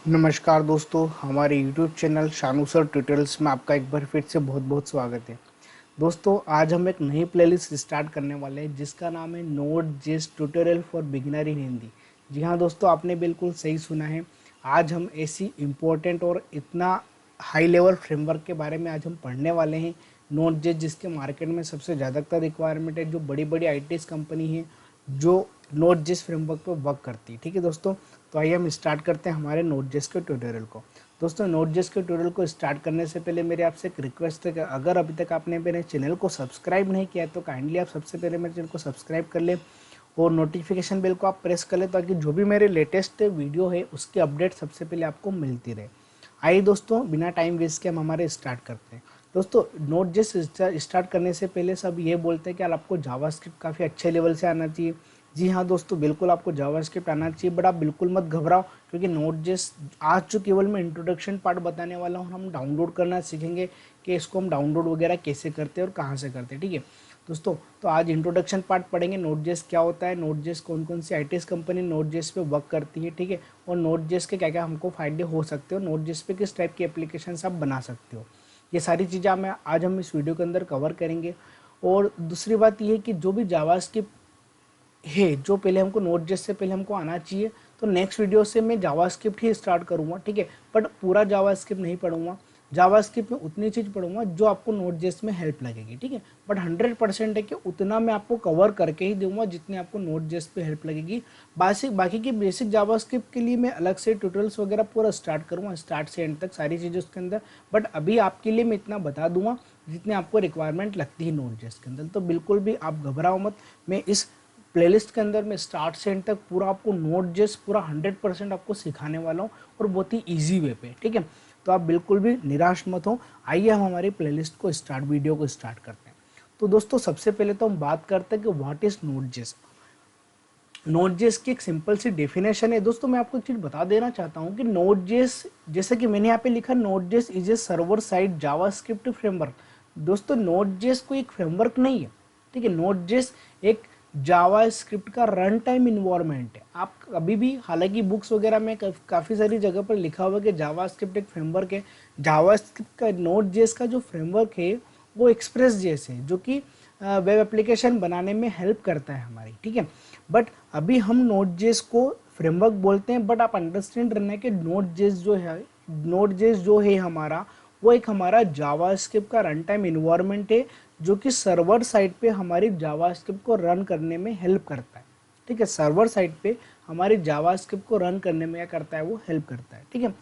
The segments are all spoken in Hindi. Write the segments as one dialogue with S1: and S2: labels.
S1: नमस्कार दोस्तों, हमारे YouTube channel Shanu sir tutorials में आपका एक बार फिर से बहुत बहुत स्वागत है। दोस्तों, आज हम एक नई प्लेलिस्ट स्टार्ट करने वाले हैं जिसका नाम है Node JS tutorial for beginner in Hindi. जी हाँ दोस्तों, आपने बिल्कुल सही सुना है। आज हम ऐसी इम्पोर्टेंट और इतना हाई लेवल फ्रेमवर्क के बारे में आज हम पढ़ने वाले हैं। नोड.जेएस जिसके मार्केट में सबसे ज़्यादातर रिक्वायरमेंट है, जो बड़ी बड़ी आईटीएस कंपनी है जो नोड.जेएस फ्रेमवर्क पर वर्क करती है। ठीक है दोस्तों, तो आइए हम स्टार्ट करते हैं हमारे नोड.जेएस के ट्यूटोरियल को। दोस्तों, नोड.जेएस के ट्यूटोरियल को स्टार्ट करने से पहले मेरे आपसे एक रिक्वेस्ट है कि अगर अभी तक आपने मेरे चैनल को सब्सक्राइब नहीं किया है तो काइंडली आप सबसे पहले मेरे चैनल को सब्सक्राइब कर लें और नोटिफिकेशन बेल को आप प्रेस कर लें ताकि जो भी मेरे लेटेस्ट वीडियो है उसकी अपडेट सबसे पहले आपको मिलती रहे। आइए दोस्तों, बिना टाइम वेस्ट के हम हमारे स्टार्ट करते हैं। दोस्तों, नोड.जेएस स्टार्ट करने से पहले सब ये बोलते हैं कि यार आपको जावास्क्रिप्ट काफ़ी अच्छे लेवल से आना चाहिए। जी हाँ दोस्तों, बिल्कुल आपको जावास्क्रिप्ट आना चाहिए, बट आप बिल्कुल मत घबराओ क्योंकि नोड.जेएस आज जो केवल मैं इंट्रोडक्शन पार्ट बताने वाला हूँ, हम डाउनलोड करना सीखेंगे कि इसको हम डाउनलोड वगैरह कैसे करते हैं और कहाँ से करते हैं। ठीक है दोस्तों, तो आज इंट्रोडक्शन पार्ट पढ़ेंगे। नोड.जेएस क्या होता है, नोड.जेएस कौन कौन सी आईटीएस कंपनी नोड.जेएस पे वर्क करती है, ठीक है, और नोड.जेएस के क्या क्या हमको फायदे हो सकते हो, नोड.जेएस पे किस टाइप की एप्लीकेशन आप बना सकते हो। ये सारी चीज़ें आज हम इस वीडियो के अंदर कवर करेंगे। और दूसरी बात यह है कि जो भी जावास्क्रिप्ट है जो पहले हमको नोड.जेएस से पहले हमको आना चाहिए, तो नेक्स्ट वीडियो से मैं जावास्क्रिप्ट ही स्टार्ट करूँगा। ठीक है, बट पूरा जावास्क्रिप्ट नहीं पढ़ूंगा। जावास्क्रिप्ट में उतनी चीज़ पढ़ूंगा जो आपको नोड.जेएस में हेल्प लगेगी। ठीक है, बट 100% है कि उतना मैं आपको कवर करके ही दूंगा जितने आपको नोड.जेएस पे हेल्प लगेगी। बाकी की बेसिक जावास्क्रिप्ट के लिए मैं अलग से ट्यूटोरियल्स वगैरह पूरा स्टार्ट करूँगा, स्टार्ट से एंड तक सारी चीज़ें उसके अंदर। बट अभी आपके लिए मैं इतना बता दूंगा जितने आपको रिक्वायरमेंट लगती है नोड.जेएस के अंदर। तो बिल्कुल भी आप घबराओ मत। मैं इस प्लेलिस्ट के अंदर मैं स्टार्ट से एंड तक पूरा आपको नोड.जेएस पूरा 100% आपको सिखाने वाला हूँ और बहुत ही ईजी वे पे। ठीक है, तो आप बिल्कुल भी निराश मत हो। आइए हम हमारी प्लेलिस्ट को वीडियो को स्टार्ट करते हैं। तो दोस्तों, सबसे पहले तो हम बात करते हैं कि व्हाट इज नोड.जेएस। नोड.जेएस की एक सिंपल सी डेफिनेशन है। दोस्तों, मैं आपको एक चीज बता देना चाहता हूँ कि नोड.जेएस, जैसे कि मैंने यहाँ पे लिखा, Node JS is a server side JavaScript framework. दोस्तों, नोड.जेएस कोई एक फ्रेमवर्क नहीं है। ठीक है, नोड.जेएस एक जावास्क्रिप्ट का रन टाइम इन्वायरमेंट है। आप अभी भी, हालांकि बुक्स वगैरह में काफ़ी सारी जगह पर लिखा हुआ है कि जावास्क्रिप्ट एक फ्रेमवर्क है। जावास्क्रिप्ट का नोड.जेएस का जो फ्रेमवर्क है वो एक्सप्रेस जेएस है, जो कि वेब एप्लीकेशन बनाने में हेल्प करता है हमारी। ठीक है, बट अभी हम नोड.जेएस को फ्रेमवर्क बोलते हैं, बट आप अंडरस्टैंड करना है कि नोड.जेएस जो है हमारा, वो एक हमारा जावास्क्रिप्ट का रन टाइम इन्वायरमेंट है जो कि सर्वर साइड पे हमारी जावास्क्रिप्ट को रन करने में हेल्प करता है। ठीक है, सर्वर साइड पे हमारी जावास्क्रिप्ट को रन करने में क्या करता है, वो हेल्प करता है। ठीक है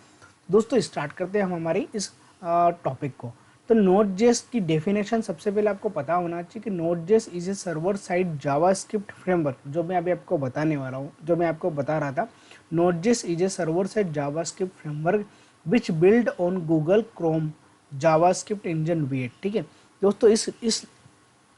S1: दोस्तों, स्टार्ट करते हैं हम हमारी इस टॉपिक को। तो नोड.जेएस की डेफिनेशन सबसे पहले आपको पता होना चाहिए कि Node JS is a server side JavaScript framework. जो मैं अभी आपको बताने वाला हूँ, जो मैं आपको बता रहा था, Node JS is a server side JavaScript framework which build on Google Chrome JavaScript engine V8। ठीक है दोस्तों,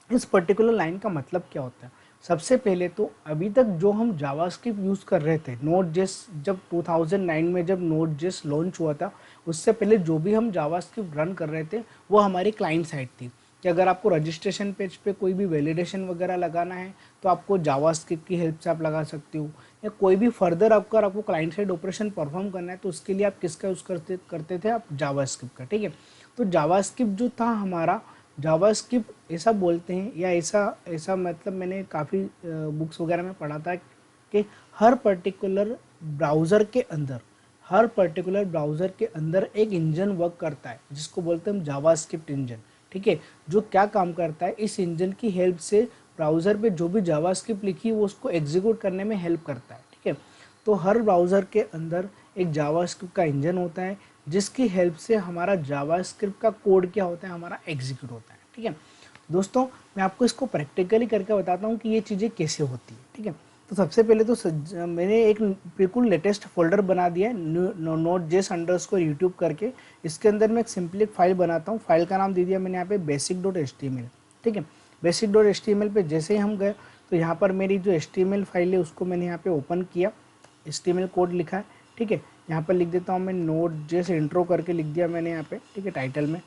S1: इस पर्टिकुलर लाइन का मतलब क्या होता है। सबसे पहले तो अभी तक जो हम जावास्क्रिप्ट यूज़ कर रहे थे, नोड.जेएस जब 2009 में जब नोड.जेएस लॉन्च हुआ था, उससे पहले जो भी हम जावास्क्रिप्ट रन कर रहे थे वो हमारी क्लाइंट साइड थी। कि अगर आपको रजिस्ट्रेशन पेज पे कोई भी वैलिडेशन वगैरह लगाना है तो आपको जावास्क्रिप्ट की हेल्प से आप लगा सकते हो, या कोई भी फर्दर आपको क्लाइंट साइड ऑपरेशन परफॉर्म करना है तो उसके लिए आप किसका यूज़ करते थे, आप जावास्क्रिप्ट का। ठीक है, तो जावास्क्रिप्ट जो था हमारा, जावास्क्रिप्ट ऐसा बोलते हैं, या ऐसा ऐसा मतलब मैंने काफ़ी बुक्स वगैरह में पढ़ा था कि हर पर्टिकुलर ब्राउज़र के अंदर एक इंजन वर्क करता है जिसको बोलते हैं हम जावास्क्रिप्ट इंजन। ठीक है, जो क्या काम करता है, इस इंजन की हेल्प से ब्राउज़र पे जो भी जावास्क्रिप्ट लिखी है वो उसको एग्जीक्यूट करने में हेल्प करता है। ठीक है, तो हर ब्राउज़र के अंदर एक जावास्क्रिप्ट का इंजन होता है जिसकी हेल्प से हमारा जावास्क्रिप्ट का कोड क्या होता है, हमारा एग्जीक्यूट होता है। ठीक है दोस्तों, मैं आपको इसको प्रैक्टिकली करके बताता हूँ कि ये चीज़ें कैसे होती है। ठीक है, तो सबसे पहले तो मैंने एक बिल्कुल लेटेस्ट फोल्डर बना दिया है, नोड.जेएस अंडरस्कोर यूट्यूब करके। इसके अंदर मैं एक सिंपली एक फाइल बनाता हूँ। फाइल का नाम दे दिया मैंने यहाँ पे basic.html। ठीक है, basic.html पे जैसे ही हम गए तो यहाँ पर मेरी जो HTML फाइल है उसको मैंने यहाँ पे ओपन किया, HTML कोड लिखा है। ठीक है, यहाँ पर लिख देता हूँ मैं नोड.जेएस इंट्रो करके लिख दिया मैंने यहाँ पे। ठीक है, टाइटल में।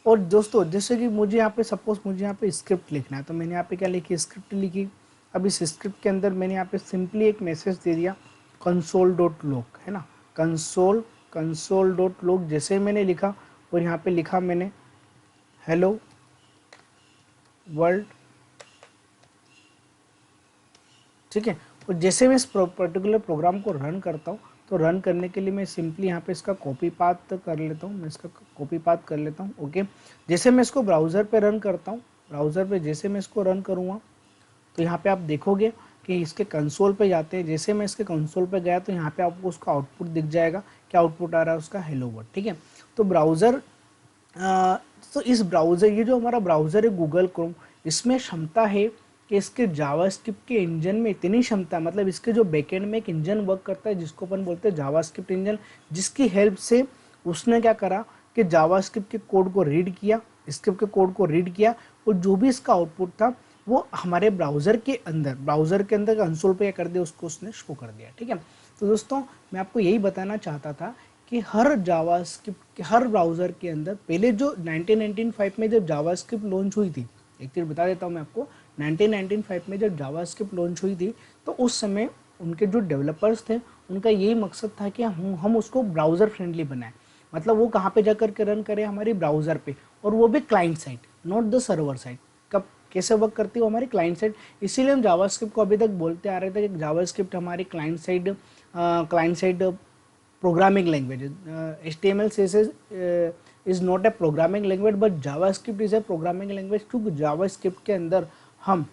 S1: और दोस्तों, जैसे कि मुझे यहाँ पे सपोज मुझे यहाँ पे स्क्रिप्ट लिखना है तो मैंने यहाँ पे क्या लिखी, स्क्रिप्ट लिखी। अब इस स्क्रिप्ट के अंदर मैंने यहाँ पे सिंपली एक मैसेज दे दिया console.log, है ना। कंसोल डॉट लॉग जैसे मैंने लिखा और यहाँ पे लिखा मैंने हेलो वर्ल्ड, ठीक है। और जैसे मैं इस पर्टिकुलर प्रोग्राम को रन करता हूँ तो रन करने के लिए मैं सिंपली यहाँ पे इसका कॉपी पाथ कर लेता हूँ, मैं इसका कॉपी पाथ कर लेता हूँ। ओके, जैसे मैं इसको ब्राउज़र पे रन करता हूँ, ब्राउज़र पे जैसे मैं इसको रन करूँगा तो यहाँ पे आप देखोगे कि इसके कंसोल पे जाते हैं। जैसे मैं इसके कंसोल पे गया तो यहाँ पे आपको उसका आउटपुट दिख जाएगा। क्या आउटपुट आ रहा है उसका? हेलो वर्ल्ड, ठीक है। तो ब्राउज़र तो इस ब्राउज़र, ये जो हमारा ब्राउज़र है गूगल क्रोम, इसमें क्षमता है कि इसके जावास्क्रिप्ट के इंजन में इतनी क्षमता, मतलब इसके जो बैकएंड में एक इंजन वर्क करता है जिसको अपन बोलते हैं जावास्क्रिप्ट इंजन, जिसकी हेल्प से उसने क्या करा कि जावास्क्रिप्ट के कोड को रीड किया, स्क्रिप्ट के कोड को रीड किया और जो भी इसका आउटपुट था वो हमारे ब्राउज़र के अंदर कंसोल पे कर दिया, उसको उसने शो कर दिया, ठीक है। तो दोस्तों मैं आपको यही बताना चाहता था कि हर जावास्क्रिप्ट, हर ब्राउज़र के अंदर पहले जो 1995 में जब जावास्क्रिप्ट लॉन्च हुई थी, एक चीज़ बता देता हूँ मैं आपको, 1995 में जब जावास्क्रिप्ट लॉन्च हुई थी तो उस समय उनके जो डेवलपर्स थे उनका यही मकसद था कि हम उसको ब्राउज़र फ्रेंडली बनाएं। मतलब वो कहाँ पे जाकर के रन करें? हमारी ब्राउज़र पे, और वो भी client side, not the server side. कब कैसे वर्क करती है वो? हमारी क्लाइंट साइड। इसीलिए हम जावास्क्रिप्ट को अभी तक बोलते आ रहे थे कि जावास्क्रिप्ट हमारी client side programming language. HTML CSS is not a programming language but JavaScript is a programming language, क्योंकि JavaScript के अंदर हम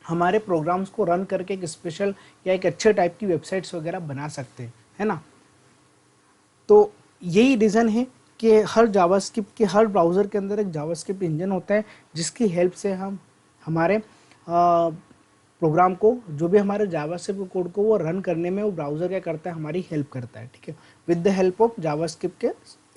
S1: हमारे प्रोग्राम्स को रन करके एक स्पेशल या एक अच्छे टाइप की वेबसाइट्स वगैरह बना सकते हैं, है ना। तो यही रीज़न है कि हर जावास्क्रिप्ट के हर ब्राउज़र के अंदर एक जावास्क्रिप्ट इंजन होता है जिसकी हेल्प से हम हमारे प्रोग्राम को, जो भी हमारे जावास्क्रिप्ट कोड को वो रन करने में वो ब्राउज़र क्या करता है? हमारी हेल्प करता है, ठीक है, with the help of JavaScript के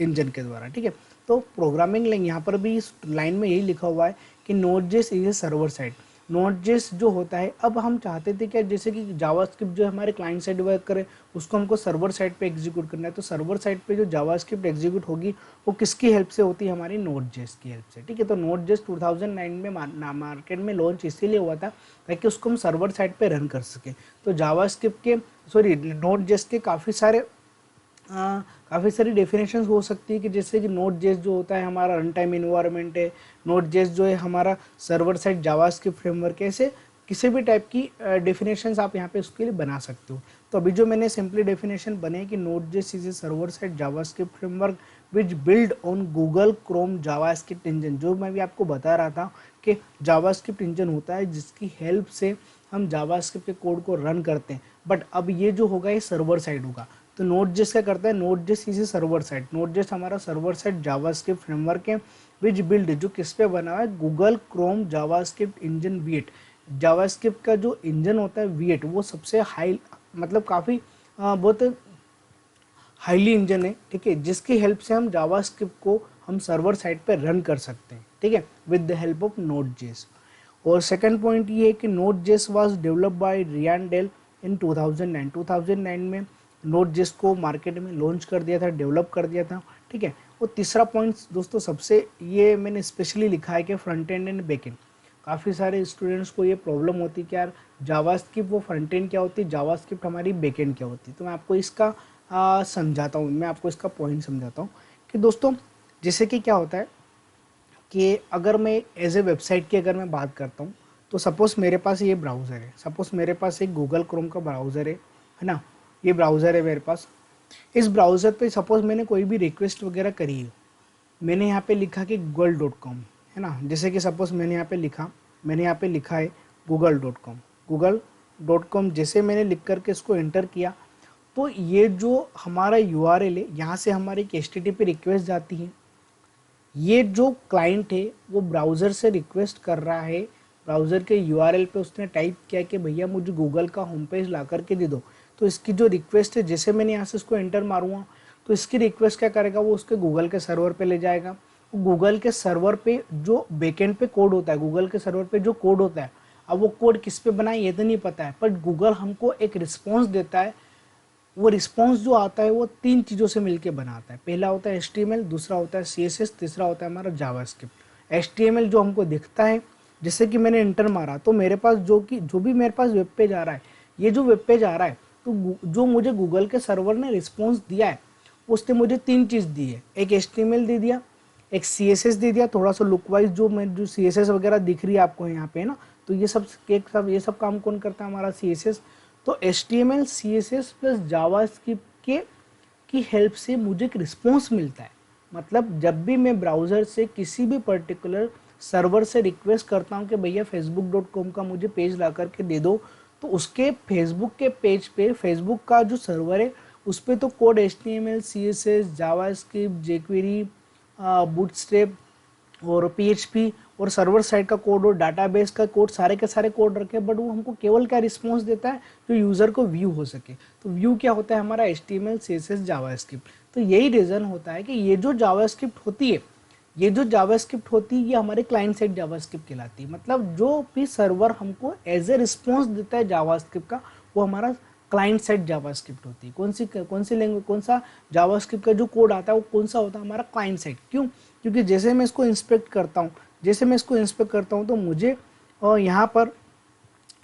S1: इंजन के द्वारा, ठीक है। तो प्रोग्रामिंग लाइन यहाँ पर भी इस लाइन में यही लिखा हुआ है कि Node JS is a server side. नोड.जेएस जो होता है, अब हम चाहते थे कि जैसे कि जावास्क्रिप्ट जो हमारे क्लाइंट साइड वर्क करे उसको हमको सर्वर साइड पे एग्जीक्यूट करना है, तो सर्वर साइड पे जो जावास्क्रिप्ट एग्जीक्यूट होगी वो किसकी हेल्प से होती है? हमारी नोड.जेएस की हेल्प से, ठीक है। तो नोड.जेएस 2009 में मार्केट में लॉन्च इसीलिए हुआ था ताकि उसको हम सर्वर साइड पे रन कर सके। तो जावास्क्रिप्ट के नोड.जेएस के काफ़ी सारी डेफिनेशंस हो सकती है कि जैसे कि नोड.जेएस जो होता है हमारा रन टाइम इन्वायरमेंट है, नोड.जेएस जो है हमारा सर्वर साइड जावास्क्रिप्ट फ्रेमवर्क है, ऐसे किसी भी टाइप की डेफिनेशंस आप यहाँ पे उसके लिए बना सकते हो। तो अभी जो मैंने सिंपली डेफिनेशन बने कि Node JS is a server side JavaScript framework which build on Google Chrome JavaScript engine, जो मैं भी आपको बता रहा था कि जावास्क्रिप्ट इंजन होता है जिसकी हेल्प से हम जावास्क्रिप्ट के कोड को रन करते हैं। बट अब ये जो होगा ये सर्वर साइड होगा। तो नोड.जेएस क्या करता है? Node JS is a server side, नोड.जेएस हमारा सर्वर साइड जावास्क्रिप्ट फ्रेमवर्क है विच बिल्ड, जो किस पे बना हुआ है? Google Chrome JavaScript engine V8। JavaScript का जो इंजन होता है V8 वो सबसे हाई, मतलब काफ़ी बहुत हाईली इंजन है, ठीक है, जिसकी हेल्प से हम जावास्क्रिप्ट को हम सर्वर साइड पे रन कर सकते हैं, ठीक है, with the help of Node JS. और सेकंड पॉइंट ये है कि Node JS was developed by Ryan Dahl in 2009 में नोड.जेएस को मार्केट में लॉन्च कर दिया था, डेवलप कर दिया था, ठीक है। और तीसरा पॉइंट दोस्तों सबसे ये मैंने स्पेशली लिखा है कि front end and back and. काफ़ी सारे स्टूडेंट्स को ये प्रॉब्लम होती है कि यार जावास्क्रिप्ट वो फ्रंट एंड क्या होती है, जावास्क्रिप्ट हमारी बैक एंड क्या होती है। तो मैं आपको इसका समझाता हूँ, मैं आपको इसका पॉइंट समझाता हूँ कि दोस्तों जैसे कि क्या होता है कि अगर मैं एज ए वेबसाइट की अगर मैं बात करता हूँ तो सपोज़ मेरे पास ये ब्राउज़र है, सपोज़ मेरे पास एक गूगल क्रोम का ब्राउज़र है ना, ये ब्राउज़र है मेरे पास। इस ब्राउज़र पे सपोज़ मैंने कोई भी रिक्वेस्ट वगैरह करी है, मैंने यहाँ पे लिखा कि google.com, है ना, जैसे कि सपोज़ मैंने यहाँ पे लिखा है google.com, जैसे मैंने लिख करके इसको एंटर किया तो ये जो हमारा URL है यहाँ से हमारी एक HTTP रिक्वेस्ट जाती है। ये जो क्लाइंट है वो ब्राउज़र से रिक्वेस्ट कर रहा है, ब्राउज़र के URL पे उसने टाइप किया कि भैया मुझे गूगल का होम पेज ला करके दे दो। तो इसकी जो रिक्वेस्ट है, जैसे मैंने यहाँ से इसको एंटर मारूंगा तो इसकी रिक्वेस्ट क्या करेगा, वो उसके गूगल के सर्वर पे ले जाएगा। गूगल के सर्वर पे जो बैकएंड पे कोड होता है, गूगल के सर्वर पे जो कोड होता है, अब वो कोड किस पे बना है ये तो नहीं पता है, पर गूगल हमको एक रिस्पॉन्स देता है। वो रिस्पॉन्स जो आता है वो 3 चीज़ों से मिलके बनाता है। पहला होता है HTML, दूसरा होता है CSS, तीसरा होता है हमारा जावास्क्रिप्ट। HTML जो हमको दिखता है, जैसे कि मैंने एंटर मारा तो मेरे पास जो भी मेरे पास वेब पेज आ रहा है, ये जो वेब पेज आ रहा है तो जो मुझे गूगल के सर्वर ने रिस्पॉन्स दिया है उसने मुझे 3 चीज़ दी है, एक HTML दे दिया, एक CSS दे दिया, थोड़ा सा लुक वाइज जो CSS वगैरह दिख रही है आपको यहाँ पे ना, तो ये सब काम कौन करता है, हमारा CSS। तो HTML CSS प्लस जावास्क्रिप्ट की हेल्प से मुझे एक रिस्पॉन्स मिलता है। मतलब जब भी मैं ब्राउज़र से किसी भी पर्टिकुलर सर्वर से रिक्वेस्ट करता हूँ कि भैया facebook.com का मुझे पेज ला करके दे दो, तो उसके फेसबुक के पेज पे फेसबुक का जो सर्वर है उस पर तो code HTML CSS JavaScript jQuery bootstrap और PHP और सर्वर साइड का कोड और डाटाबेस का कोड सारे के सारे कोड रखे, बट वो हमको केवल क्या रिस्पॉन्स देता है, जो यूज़र को व्यू हो सके। तो व्यू क्या होता है, हमारा HTML CSS जावास्क्रिप्ट। तो यही रीज़न होता है कि ये जो जावास्क्रिप्ट होती है ये हमारे क्लाइंट साइड जावास्क्रिप्ट कहलाती है। मतलब जो भी सर्वर हमको एज ए रिस्पॉन्स देता है जावास्क्रिप्ट का, वो हमारा क्लाइंट साइड जावास्क्रिप्ट होती है। कौन सी लैंग्वेज, कौन सा जावास्क्रिप्ट का जो कोड आता है वो कौन सा होता है, हमारा क्लाइंट साइड। क्यों? क्योंकि जैसे मैं इसको इंस्पेक्ट करता हूँ तो मुझे यहाँ पर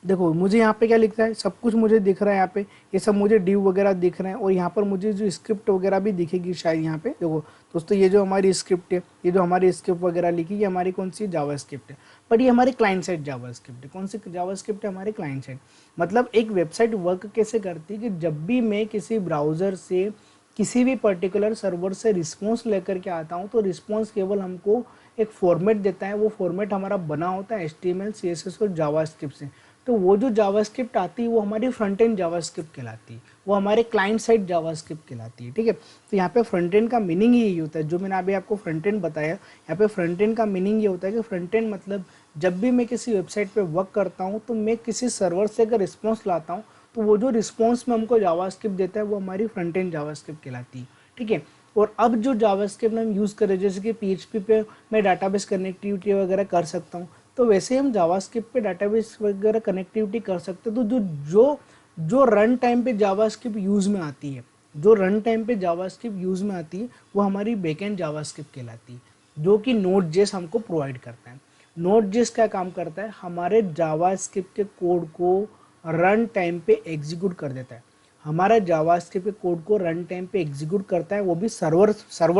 S1: देखो, मुझे यहाँ पे क्या लिखता है, सब कुछ मुझे दिख रहा है यहाँ पे, ये सब मुझे डिव वगैरह दिख रहे हैं, और यहाँ पर मुझे जो स्क्रिप्ट वगैरह भी दिखेगी शायद यहाँ पे। देखो दोस्तों, ये जो हमारी स्क्रिप्ट है, ये जो हमारी स्क्रिप्ट वगैरह लिखी, ये हमारी कौन सी जावा स्क्रिप्ट है, बट ये हमारी क्लाइंट साइड जावा स्क्रिप्ट है। कौन सी जावा स्क्रिप्ट है, हमारी क्लाइंट साइड। मतलब एक वेबसाइट वर्क कैसे करती है कि जब भी मैं किसी ब्राउज़र से किसी भी पर्टिकुलर सर्वर से रिस्पॉन्स लेकर के आता हूँ, तो रिस्पॉन्स केवल हमको एक फॉर्मेट देता है, वो फॉर्मेट हमारा बना होता है HTML CSS और जावास्क्रिप्ट से। तो वो जो जावास्क्रिप्ट आती है वो हमारी फ्रंट एंड जावास्क्रिप्ट कहलाती है, वो हमारे क्लाइंट साइड जावास्क्रिप्ट कहलाती है। ठीक है, तो यहाँ पे फ्रंट एंड का मीनिंग यही होता है, जो मैंने अभी आपको फ्रंट एंड बताया। यहाँ पे फ्रंट एंड का मीनिंग ये होता है कि फ्रंट एंड मतलब जब भी मैं किसी वेबसाइट पे वर्क करता हूँ, तो मैं किसी सर्वर से अगर रिस्पॉन्स लाता हूँ, तो वो जो रिस्पॉन्स में हमको जावास्क्रिप्ट देता है वो हमारी फ्रंट एंड जावास्क्रिप्ट कहलाती है। ठीक है, और अब जो जावास्क्रिप्ट हम यूज़ करें, जैसे कि PHP पे मैं डाटाबेस कनेक्टिविटी वगैरह कर सकता हूँ, तो वैसे हम जावास्क्रिप्ट पे डाटाबेस वगैरह कनेक्टिविटी कर सकते हैं। तो जो जो जो रन टाइम पे जावास्क्रिप्ट यूज़ में आती है, वो हमारी बैकएंड जावास्क्रिप्ट कहलाती है, जो कि Node.js हमको प्रोवाइड करता है। Node.js क्या काम करता है, हमारे जावास्क्रिप्ट के कोड को रन टाइम पे एग्जीक्यूट कर देता है। हमारा जावास्क्रिप्ट के कोड को रन टाइम पे एग्जीक्यूट करता है, वो भी सर्वर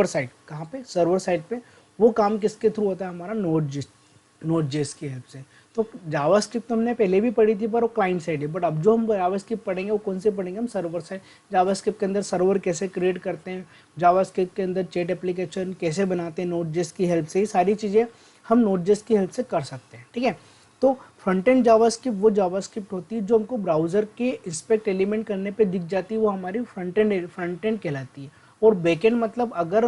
S1: साइड। कहाँ पे? सर्वर साइड पे। वो काम किसके थ्रू होता है, हमारा Node.js की हेल्प से। तो जावास्क्रिप्ट तो हमने पहले भी पढ़ी थी, पर वो क्लाइंट साइड है। बट अब जो हम जावास्क्रिप्ट पढ़ेंगे वो कौन से पढ़ेंगे, हम सर्वर साइड। जावास्क्रिप्ट के अंदर सर्वर कैसे क्रिएट करते हैं, जावास्क्रिप्ट के अंदर चैट एप्लीकेशन कैसे बनाते हैं Node.js की हेल्प से, ये सारी चीज़ें हम Node.js की हेल्प से कर सकते हैं। ठीक है, तो फ्रंट एंड जावास्क्रिप्ट वो जावास्क्रिप्ट होती है जो हमको ब्राउज़र के इंस्पेक्ट एलिमेंट करने पे दिख जाती है, वो हमारी फ्रंट एंड कहलाती है। और बैक एंड मतलब अगर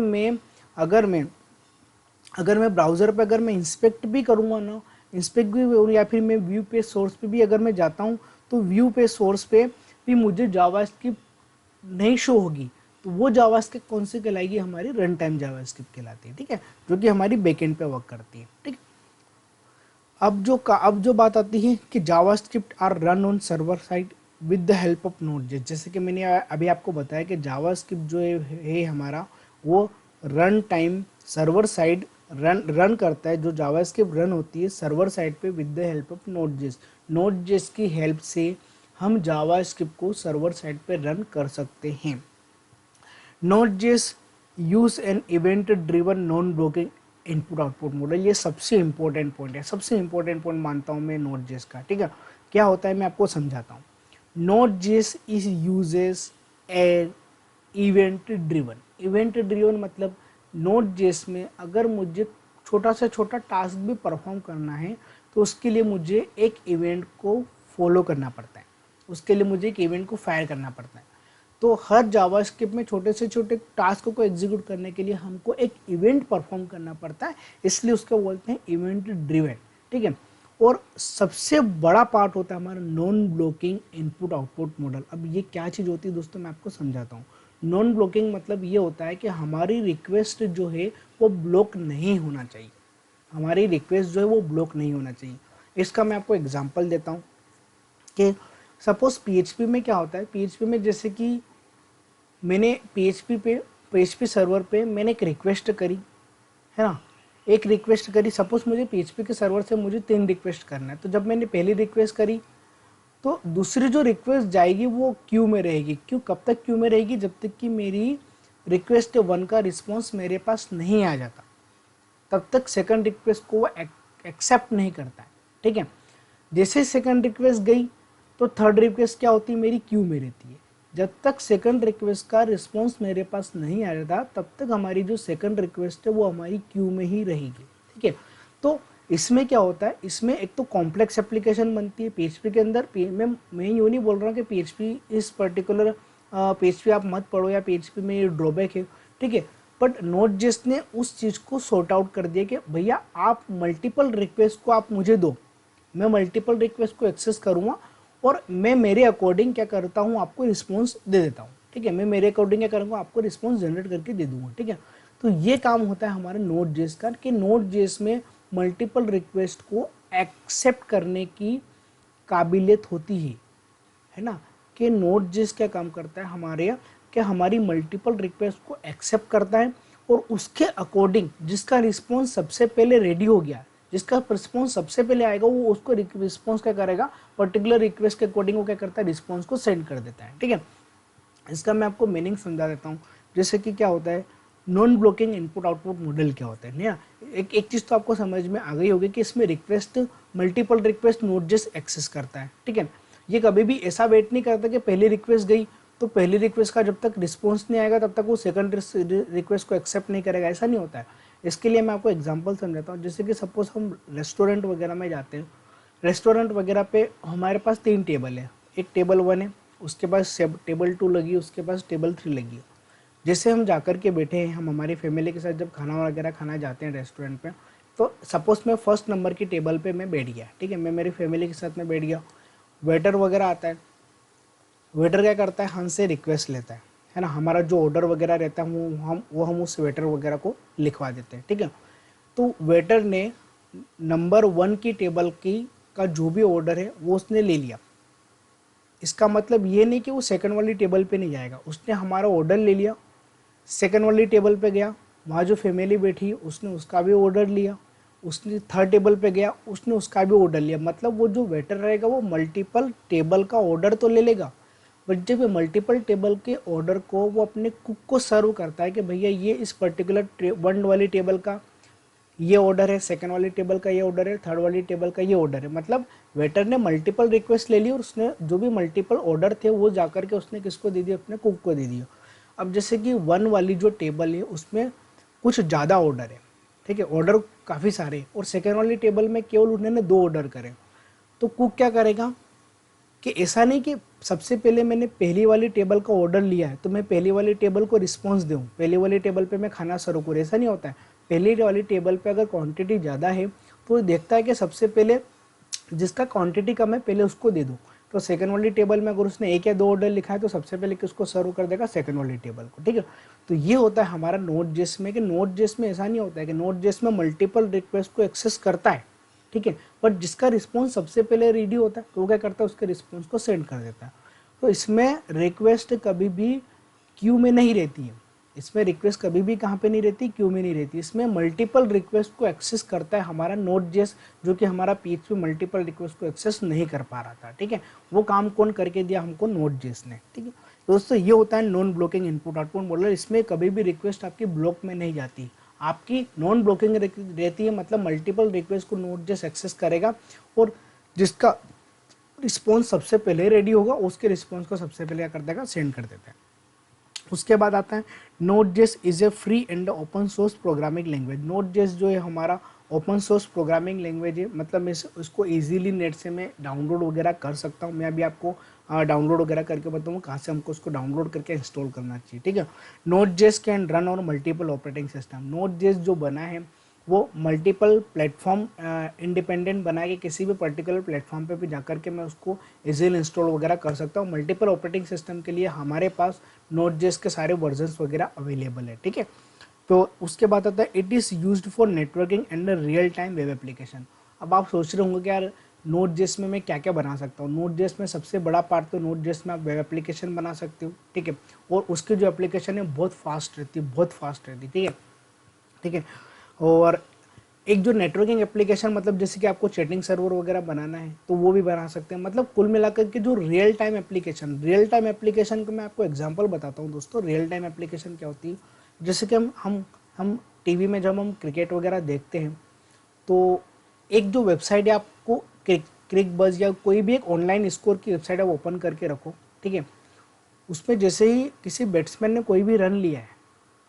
S1: मैं ब्राउज़र पे अगर मैं इंस्पेक्ट भी करूँगा ना, इंस्पेक्ट भी, या फिर मैं व्यू पे सोर्स पे भी अगर मैं जाता हूँ, तो व्यू पे सोर्स पे भी मुझे जावास्क्रिप्ट नहीं शो होगी, तो वो जावास्क्रिप्ट कौन सी कहलाएगी, हमारी रन टाइम जावास्क्रिप्ट कहलाती है। ठीक है, जो कि हमारी बैकएंड पे वर्क करती है। ठीक है, अब जो बात आती है कि JavaScript are run on server side with the help of Node.js। जैसे कि मैंने अभी आपको बताया कि जावास्क्रिप्ट जो है हमारा, वो run time server side run करता है। जो जावास्क्रिप्ट रन होती है सर्वर साइड पे with the help of Node.js की हेल्प से हम जावास्क्रिप्ट को सर्वर साइड पे रन कर सकते हैं। Node.js use an event driven non blocking input output model. ये सबसे इंपॉर्टेंट पॉइंट है, सबसे इंपॉर्टेंट पॉइंट मानता हूँ मैं Node.js का। ठीक है, क्या होता है मैं आपको समझाता हूँ। Node.js is uses A event driven मतलब Node.js में अगर मुझे छोटा से छोटा टास्क भी परफॉर्म करना है, तो उसके लिए मुझे एक इवेंट को फॉलो करना पड़ता है, उसके लिए मुझे एक इवेंट को फायर करना पड़ता है। तो हर जावास्क्रिप्ट में छोटे से छोटे टास्क को एग्जीक्यूट करने के लिए हमको एक इवेंट परफॉर्म करना पड़ता है, इसलिए उसको बोलते हैं इवेंट ड्रिवन। ठीक है, और सबसे बड़ा पार्ट होता है हमारा non blocking input output model. अब ये क्या चीज़ होती है दोस्तों, मैं आपको समझाता हूँ। नॉन ब्लॉकिंग मतलब ये होता है कि हमारी रिक्वेस्ट जो है वो ब्लॉक नहीं होना चाहिए, हमारी रिक्वेस्ट जो है वो ब्लॉक नहीं होना चाहिए। इसका मैं आपको एग्जांपल देता हूँ कि सपोज PHP में क्या होता है, PHP में जैसे कि मैंने PHP सर्वर पे मैंने एक रिक्वेस्ट करी है ना, एक रिक्वेस्ट करी। सपोज मुझे PHP के सर्वर से मुझे 3 रिक्वेस्ट करना है। तो जब मैंने पहली रिक्वेस्ट करी तो दूसरी जो रिक्वेस्ट जाएगी वो क्यू में रहेगी। क्यों, कब तक क्यू में रहेगी? जब तक कि मेरी रिक्वेस्ट 1 का रिस्पॉन्स मेरे पास नहीं आ जाता, तब तक सेकंड रिक्वेस्ट को वो एक्सेप्ट नहीं करता है। ठीक है, जैसे सेकंड रिक्वेस्ट गई तो थर्ड रिक्वेस्ट क्या होती है, मेरी क्यू में रहती है। जब तक सेकंड रिक्वेस्ट का रिस्पॉन्स मेरे पास नहीं आ जाता, तब तक हमारी जो सेकंड रिक्वेस्ट है वो हमारी क्यू में ही रहेगी। ठीक है, तो इसमें क्या होता है, इसमें एक तो कॉम्प्लेक्स एप्लीकेशन बनती है पीएचपी के अंदर। मैं यूँ नहीं बोल रहा हूँ कि पीएचपी इस पर्टिकुलर पीएचपी आप मत पढ़ो या पीएचपी में ये ड्रॉबैक है। ठीक है, बट नोड.जेएस ने उस चीज़ को सॉर्ट आउट कर दिया कि भैया आप मल्टीपल रिक्वेस्ट को आप मुझे दो, मैं मल्टीपल रिक्वेस्ट को एक्सेस करूँगा और मैं मेरे अकॉर्डिंग क्या करता हूँ, आपको रिस्पॉन्स दे देता हूँ। ठीक है, मैं मेरे अकॉर्डिंग क्या करूँगा, आपको रिस्पॉन्स जनरेट करके दे दूंगा। ठीक है, तो ये काम होता है हमारे नोड.जेएस का कि नोड.जेएस में मल्टीपल रिक्वेस्ट को एक्सेप्ट करने की काबिलियत होती है ना। कि नोड.जेएस क्या काम करता है हमारे यहाँ, कि हमारी मल्टीपल रिक्वेस्ट को एक्सेप्ट करता है और उसके अकॉर्डिंग जिसका रिस्पॉन्स सबसे पहले रेडी हो गया, जिसका रिस्पॉन्स सबसे पहले आएगा, वो उसको रिस्पॉन्स क्या करेगा, पर्टिकुलर रिक्वेस्ट के अकॉर्डिंग वो क्या करता है, रिस्पॉन्स को सेंड कर देता है। ठीक है, इसका मैं आपको मीनिंग समझा देता हूँ। जैसे कि क्या होता है, non blocking input output model क्या होता है ना। एक चीज़ तो आपको समझ में आ गई होगी कि इसमें रिक्वेस्ट मल्टीपल रिक्वेस्ट नोड.जेएस एक्सेस करता है। ठीक है, ये कभी भी ऐसा वेट नहीं करता कि पहली रिक्वेस्ट गई तो पहली रिक्वेस्ट का जब तक रिस्पॉन्स नहीं आएगा तब तक वो सेकंड रिक्वेस्ट को एक्सेप्ट नहीं करेगा, ऐसा नहीं होता है। इसके लिए मैं आपको एग्जांपल समझाता हूँ। जैसे कि सपोज हम रेस्टोरेंट वगैरह में जाते हैं, रेस्टोरेंट वगैरह पे हमारे पास 3 टेबल है, एक टेबल 1 है, उसके पास टेबल 2 लगी है, उसके पास टेबल 3 लगी है। जैसे हम जाकर के बैठे हैं, हम हमारी फैमिली के साथ जब खाना वगैरह खाना जाते हैं रेस्टोरेंट पे, तो सपोज मैं फर्स्ट नंबर की टेबल पे मैं बैठ गया। ठीक है, मैं मेरी फैमिली के साथ में बैठ गया, वेटर वगैरह आता है, वेटर क्या करता है, हमसे रिक्वेस्ट लेता है ना, हमारा जो ऑर्डर वगैरह रहता है वो हम उस वेटर वगैरह को लिखवा देते हैं। ठीक है, तो वेटर ने नंबर 1 की टेबल की का जो भी ऑर्डर है वो उसने ले लिया। इसका मतलब ये नहीं कि वो सेकंड वाली टेबल पे नहीं जाएगा, उसने हमारा ऑर्डर ले लिया, सेकंड वाली टेबल पे गया, वहाँ जो फैमिली बैठी उसने उसका भी ऑर्डर लिया, उसने थर्ड टेबल पे गया, उसने उसका भी ऑर्डर लिया। मतलब वो जो वेटर रहेगा वो मल्टीपल टेबल का ऑर्डर तो ले लेगा, बट जब ये मल्टीपल टेबल के ऑर्डर को वो अपने कुक को सर्व करता है कि भैया ये इस पर्टिकुलर 1 वाली टेबल का ये ऑर्डर है, सेकंड वाली टेबल का ये ऑर्डर है, थर्ड वाली टेबल का ये ऑर्डर है। मतलब वेटर ने मल्टीपल रिक्वेस्ट ले ली और उसने जो भी मल्टीपल ऑर्डर थे वो जाकर के उसने किसको दे दिया, अपने कुक को दे दिया। अब जैसे कि 1 वाली जो टेबल है उसमें कुछ ज़्यादा ऑर्डर है, ठीक है, ऑर्डर काफ़ी सारे, और सेकेंड वाली टेबल में केवल उन्होंने 2 ऑर्डर करे, तो कुक क्या करेगा कि ऐसा नहीं कि सबसे पहले मैंने पहली वाली टेबल का ऑर्डर लिया है तो मैं पहली वाली टेबल को रिस्पॉन्स दूँ, पहली वाली टेबल पे मैं खाना सर्व करूँ, ऐसा नहीं होता है। पहली वाली टेबल पे अगर क्वांटिटी ज़्यादा है तो देखता है कि सबसे पहले जिसका क्वांटिटी कम है पहले उसको दे दूँ। तो सेकंड वाली टेबल में अगर उसने 1 या 2 ऑर्डर लिखा है तो सबसे पहले किसको सर्व कर देगा, सेकंड वाली टेबल को। ठीक है, तो ये होता है हमारा नोड.जेएस में, कि नोड.जेएस में ऐसा नहीं होता है कि नोड.जेएस में मल्टीपल रिक्वेस्ट को एक्सेस करता है, ठीक है, बट जिसका रिस्पॉन्स सबसे पहले रेडी होता है तो वो क्या करता है, उसके रिस्पॉन्स को सेंड कर देता है। तो इसमें रिक्वेस्ट कभी भी क्यू में नहीं रहती है, इसमें रिक्वेस्ट कभी भी कहाँ पे नहीं रहती, क्यू में नहीं रहती। इसमें मल्टीपल रिक्वेस्ट को एक्सेस करता है हमारा नोड.जेएस, जो कि हमारा पीएचपी मल्टीपल रिक्वेस्ट को एक्सेस नहीं कर पा रहा था। ठीक है, वो काम कौन करके दिया हमको, नोड.जेएस ने। ठीक है, दोस्तों ये होता है non blocking input output model. इसमें कभी भी रिक्वेस्ट आपकी ब्लॉक में नहीं जाती, आपकी नॉन ब्लॉकिंग रहती है, मतलब मल्टीपल रिक्वेस्ट को नोड.जेएस एक्सेस करेगा और जिसका रिस्पॉन्स सबसे पहले रेडी होगा उसके रिस्पॉन्स को सबसे पहले क्या कर देगा, सेंड कर देता है। उसके बाद आता है Node JS is a free and open source programming language. Node JS जो है हमारा ओपन सोर्स प्रोग्रामिंग लैंग्वेज है, मतलब मैं इसको इजीली नेट से मैं डाउनलोड वगैरह कर सकता हूँ। मैं अभी आपको डाउनलोड वगैरह करके बताऊँ कहाँ से हमको उसको डाउनलोड करके इंस्टॉल करना चाहिए। ठीक है, Node JS can run on multiple operating system. Node JS जो बना है वो मल्टीपल प्लेटफॉर्म इंडिपेंडेंट बना के किसी भी पर्टिकुलर प्लेटफॉर्म पे भी जाकर के मैं उसको इजीली इंस्टॉल वगैरह कर सकता हूँ। मल्टीपल ऑपरेटिंग सिस्टम के लिए हमारे पास नोड.जेएस के सारे वर्जन्स वगैरह अवेलेबल है। ठीक है, तो उसके बाद आता है it is used for networking and real time web application. अब आप सोच रहे होंगे कि यार नोड.जेएस में मैं क्या क्या बना सकता हूँ। नोड.जेएस में सबसे बड़ा पार्ट तो नोड.जेएस में आप वेब एप्लीकेशन बना सकते हो। ठीक है, और उसकी जो एप्लीकेशन है बहुत फास्ट रहती है, बहुत फास्ट रहती है। ठीक है, ठीक है, और एक जो नेटवर्किंग एप्लीकेशन, मतलब जैसे कि आपको चैटिंग सर्वर वगैरह बनाना है तो वो भी बना सकते हैं। मतलब कुल मिलाकर के जो रियल टाइम एप्लीकेशन का मैं आपको एग्जांपल बताता हूँ दोस्तों। रियल टाइम एप्लीकेशन क्या होती है, जैसे कि हम टीवी में जब हम क्रिकेट वगैरह देखते हैं तो एक जो वेबसाइट है, आपको क्रिक बज या कोई भी एक ऑनलाइन स्कोर की वेबसाइट आप ओपन करके रखो, ठीक है। उसमें जैसे ही किसी बैट्समैन ने कोई भी रन लिया है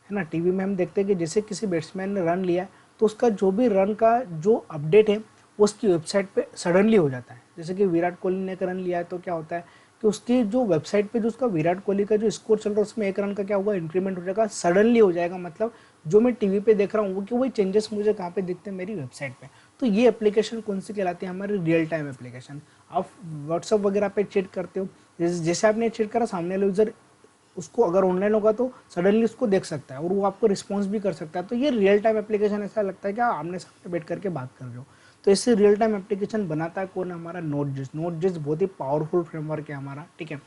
S1: ना, टीवी में हम देखते हैं कि जैसे किसी बैट्समैन ने रन लिया है तो उसका जो भी रन का जो अपडेट है वो उसकी वेबसाइट पे सडनली हो जाता है। जैसे कि विराट कोहली ने एक रन लिया है तो क्या होता है कि उसकी जो वेबसाइट पे जो उसका विराट कोहली का जो स्कोर चल रहा है उसमें एक रन का क्या होगा, इंक्रीमेंट हो जाएगा, सडनली हो जाएगा। मतलब जो मैं टीवी पे देख रहा हूँ वो कि वही चेंजेस मुझे कहाँ पे दिखते हैं, मेरी वेबसाइट पे। तो ये एप्लीकेशन कौन सी कहलाती है, हमारी रियल टाइम एप्लीकेशन। आप व्हाट्सअप वगैरह पे चेट करते हो, जैसे आपने चेट करा, सामने वाला यूजर उसको अगर ऑनलाइन होगा तो सडनली उसको देख सकता है और वो आपको रिस्पॉन्स भी कर सकता है। तो ये रियल टाइम एप्लीकेशन, ऐसा लगता है कि आप आमने सामने बैठ करके बात कर रहे हो। तो इससे रियल टाइम एप्लीकेशन बनाता है कौन, हमारा नोट.js बहुत ही पावरफुल फ्रेमवर्क है हमारा, ठीक है।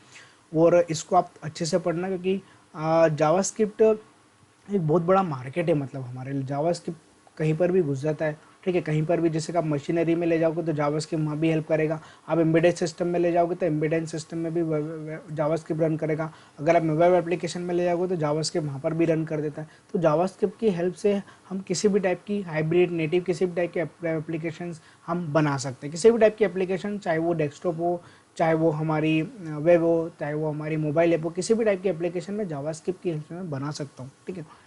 S1: और इसको आप अच्छे से पढ़ना, क्योंकि जावास्क्रिप्ट एक बहुत बड़ा मार्केट है। मतलब हमारे लिए जावास्क्रिप्ट कहीं पर भी घुस जाता है, ठीक है। कहीं पर भी, जैसे कि आप मशीनरी में ले जाओगे तो जावास्क्रिप्ट वहाँ भी हेल्प करेगा। आप एम्बेडेड सिस्टम में ले जाओगे तो एम्बेडेड सिस्टम में भी जावास्क्रिप्ट रन करेगा। अगर आप मोबाइल एप्लीकेशन में ले जाओगे तो जावास्क्रिप्ट वहाँ पर भी रन कर देता है। तो जावास्क्रिप्ट की हेल्प से हम किसी भी टाइप की हाइब्रिड नेटिव, किसी भी टाइप के एप्लीकेशन हम बना सकते हैं। किसी भी टाइप की एप्लीकेशन, चाहे वो डेस्कटॉप हो, चाहे वो हमारी वेब हो, चाहे वो हमारी मोबाइल ऐप हो, किसी भी टाइप की एप्लीकेशन में जावास्क्रिप्ट की हेल्प से मैं बना सकता हूँ, ठीक है।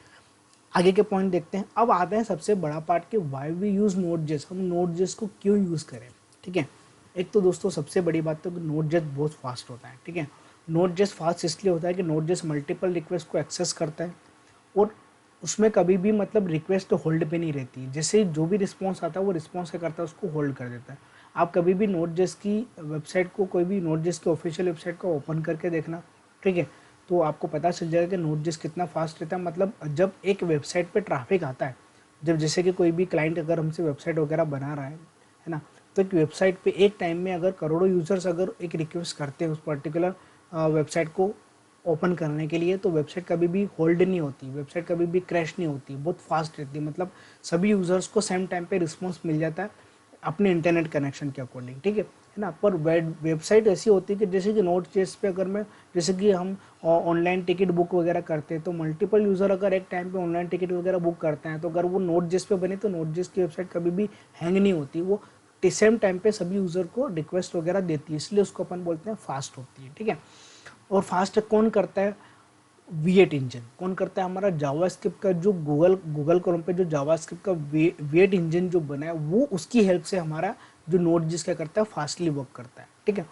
S1: आगे के पॉइंट देखते हैं। अब आते हैं सबसे बड़ा पार्ट कि वाई वी यूज़ नोट.js, हम नोट.js को क्यों यूज़ करें, ठीक है। एक तो दोस्तों सबसे बड़ी बात तो कि नोट.js बहुत फास्ट होता है, ठीक है। नोट.js फास्ट इसलिए होता है कि नोट.js मल्टीपल रिक्वेस्ट को एक्सेस करता है और उसमें कभी भी मतलब रिक्वेस्ट होल्ड पे नहीं रहती है। जैसे जो भी रिस्पॉन्स आता है वो रिस्पॉन्स क्या करता है, उसको होल्ड कर देता है। आप कभी भी नोट.js की वेबसाइट को, कोई भी नोट.js की ऑफिशियल वेबसाइट को ओपन करके देखना, ठीक है। तो आपको पता चल जाएगा कि नोट.js कितना फास्ट रहता है। मतलब जब एक वेबसाइट पे ट्रैफिक आता है, जब जैसे कि कोई भी क्लाइंट अगर हमसे वेबसाइट वगैरह बना रहा है ना, तो एक वेबसाइट पे एक टाइम में अगर करोड़ों यूजर्स अगर एक रिक्वेस्ट करते हैं उस पर्टिकुलर वेबसाइट को ओपन करने के लिए, तो वेबसाइट कभी भी होल्ड नहीं होती, वेबसाइट कभी भी क्रैश नहीं होती, बहुत फास्ट रहती है। मतलब सभी यूजर्स को सेम टाइम पे रिस्पॉन्स मिल जाता है अपने इंटरनेट कनेक्शन के अकॉर्डिंग, ठीक है ना। पर वेबसाइट ऐसी होती है कि जैसे कि नोट.js पे अगर मैं, जैसे कि हम ऑनलाइन टिकट बुक वगैरह करते हैं तो मल्टीपल यूज़र अगर एक टाइम पे ऑनलाइन टिकट वगैरह बुक करते हैं, तो अगर वो नोट.js पे बने तो नोट.js की वेबसाइट कभी भी हैंग नहीं होती, वो सेम टाइम पे सभी यूज़र को रिक्वेस्ट वगैरह देती है, इसलिए उसको अपन बोलते हैं फास्ट होती है, ठीक है। और फास्ट कौन करता है, V8 इंजन कौन करता है, हमारा जावास्क्रिप्ट का जो गूगल क्रोम पे जो जावास्क्रिप्ट का V8 इंजन जो बना है, वो उसकी हेल्प से हमारा जो नोट.js क्या करता है, फास्टली वर्क करता है, ठीक है।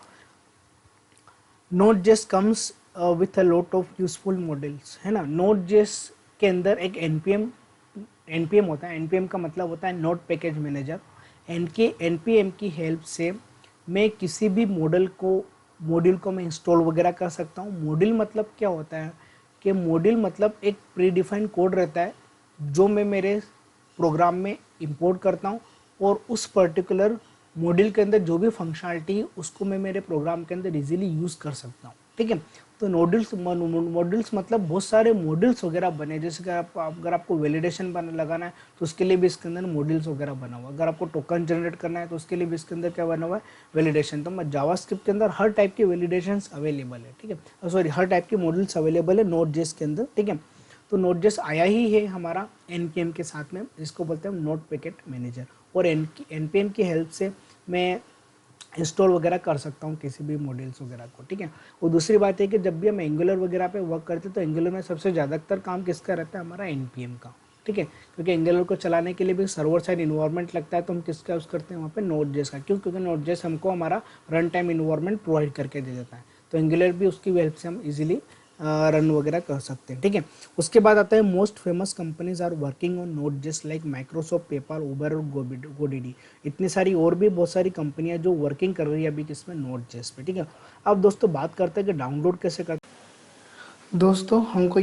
S1: Node JS comes with a lot of useful models, है ना। नोट.js के अंदर एक एनपीएम होता है। एनपीएम का मतलब होता है नोट पैकेज मैनेजर। एनपीएम की हेल्प से मैं किसी भी मॉड्यूल को मैं इंस्टॉल वगैरह कर सकता हूँ। मॉड्यूल मतलब क्या होता है कि मॉड्यूल मतलब एक प्री डिफाइंड कोड रहता है जो मैं मेरे प्रोग्राम में इंपोर्ट करता हूँ और उस पर्टिकुलर मॉड्यूल के अंदर जो भी फंक्शनलिटी है उसको मैं मेरे प्रोग्राम के अंदर इजीली यूज़ कर सकता हूँ, ठीक है। तो मॉड्यूल्स मतलब बहुत सारे मॉड्यूल्स वगैरह बने, जैसे कि अगर आपको वैलिडेशन लगाना है तो उसके लिए भी इसके अंदर मॉड्यूल्स वगैरह बना हुआ है। अगर आपको टोकन जनरेट करना है तो उसके लिए भी इसके अंदर क्या बना हुआ है, वैलिडेशन। तो जावास्क्रिप्ट के अंदर हर टाइप के वैलिडेशंस अवेलेबल है, ठीक है। सॉरी, हर टाइप के मॉड्यूल्स अवेलेबल है नोट.js के अंदर, ठीक है। तो नोट.js आया ही है हमारा एनपीएम के साथ में, जिसको बोलते हैं नोट पैकेट मैनेजर। और एनपीएम की हेल्प से मैं इंस्टॉल वगैरह कर सकता हूँ किसी भी मॉड्यूल्स वगैरह को, ठीक है। और दूसरी बात है कि जब भी हम एंगुलर वगैरह पे वर्क करते हैं तो एंगुलर में सबसे ज़्यादातर काम किसका रहता है, हमारा एनपीएम का, ठीक है। क्योंकि एंगुलर को चलाने के लिए भी सर्वर साइड इन्वायरमेंट लगता है, तो हम किसका यूज़ करते हैं वहाँ पे, नोट.js का। क्यों? क्योंकि नोट.js हमको हमारा रन टाइम इन्वायरमेंट प्रोवाइड करके दे देता है। तो एंगुलर भी उसकी हेल्प से हम इजीली रन वगैरह कर सकते हैं, ठीक है। उसके बाद आता है most famous companies are working on Node JS like Microsoft, PayPal, Uber और गोडीडी। इतनी सारी और भी बहुत सारी कंपनियां जो वर्किंग कर रही है अभी किसमें, नोट.js पे, ठीक है। अब दोस्तों बात करते हैं कि डाउनलोड कैसे करते हैं। दोस्तों हमको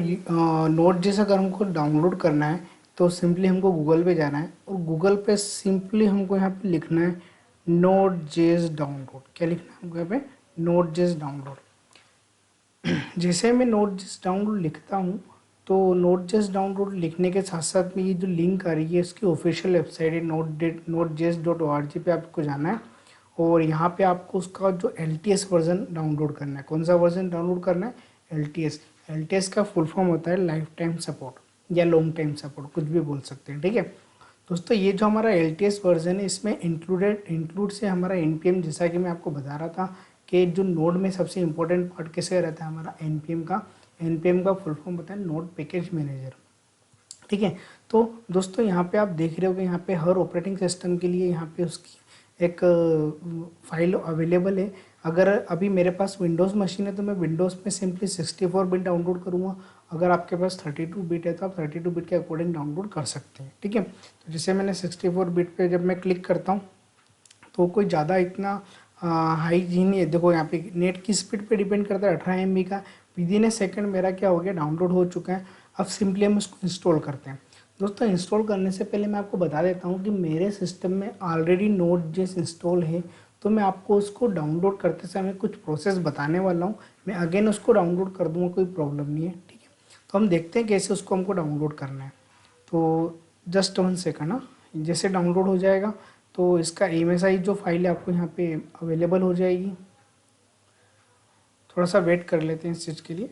S1: नोट.js अगर हमको डाउनलोड करना है तो सिंपली हमको गूगल पे जाना है और गूगल पे सिंपली हमको यहाँ पे लिखना है नोट.js डाउनलोड। क्या लिखना है हमको यहाँ पे, नोट.js डाउनलोड। जैसे मैं नोट.js डाउनलोड लिखता हूँ तो नोट.जेएस डाउनलोड लिखने के साथ साथ में ये जो लिंक आ रही है इसकी ऑफिशियल वेबसाइट है node.js.org पे आपको जाना है और यहाँ पे आपको उसका जो LTS वर्जन डाउनलोड करना है। कौन सा वर्जन डाउनलोड करना है? LTS का फुल फॉर्म होता है लाइफ टाइम सपोर्ट या लॉन्ग टाइम सपोर्ट, कुछ भी बोल सकते हैं, ठीक है। दोस्तों ये जो हमारा LTS वर्जन है इसमें इंक्लूड से हमारा NPM, जैसा कि मैं आपको बता रहा था कि जो नोड में सबसे इंपॉर्टेंट पार्ट कैसे रहता है हमारा NPM का फुल फॉर्म होता है नोड पैकेज मैनेजर, ठीक है। तो दोस्तों यहाँ पे आप देख रहे हो कि यहाँ पे हर ऑपरेटिंग सिस्टम के लिए यहाँ पे उसकी एक फाइल अवेलेबल है। अगर अभी मेरे पास विंडोज़ मशीन है तो मैं विंडोज़ में सिंपली 64 बिट डाउनलोड करूँगा। अगर आपके पास 32 बिट है तो आप 32 बिट के अकॉर्डिंग डाउनलोड कर सकते हैं, ठीक है। तो जैसे मैंने 64 बिट पे जब मैं क्लिक करता हूँ तो कोई ज़्यादा इतना हाई जी नहीं है। देखो यहाँ पे नेट की स्पीड पे डिपेंड करता है, 18 MB का विदिन ए सेकेंड मेरा क्या हो गया, डाउनलोड हो चुका है। अब सिंपली हम इसको इंस्टॉल करते हैं। दोस्तों इंस्टॉल करने से पहले मैं आपको बता देता हूँ कि मेरे सिस्टम में ऑलरेडी नोट.जेएस इंस्टॉल है, तो मैं आपको उसको डाउनलोड करते समय कुछ प्रोसेस बताने वाला हूँ। मैं अगेन उसको डाउनलोड कर दूँगा, कोई प्रॉब्लम नहीं है, ठीक है। तो हम देखते हैं कैसे उसको हमको डाउनलोड करना है। तो जस्ट 1 सेकंड ना, जैसे डाउनलोड हो जाएगा तो इसका MSI जो फाइल है आपको यहाँ पे अवेलेबल हो जाएगी। थोड़ा सा वेट कर लेते हैं इस चीज़ के लिए।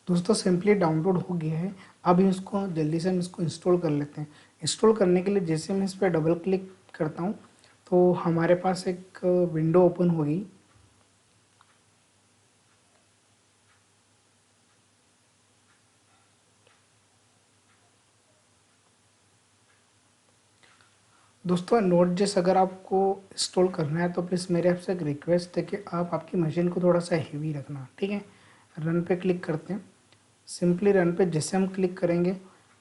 S1: दोस्तों सिंपली डाउनलोड हो गया है। अब इसको जल्दी से हम इसको इंस्टॉल कर लेते हैं। इंस्टॉल करने के लिए जैसे मैं इस पर डबल क्लिक करता हूँ तो हमारे पास एक विंडो ओपन होगी। दोस्तों नोट.जेएस अगर आपको इंस्टॉल करना है तो प्लीज़ मेरे आपसे एक रिक्वेस्ट है कि आप आपकी मशीन को थोड़ा सा हेवी रखना, ठीक है। रन पे क्लिक करते हैं। सिंपली रन पे जैसे हम क्लिक करेंगे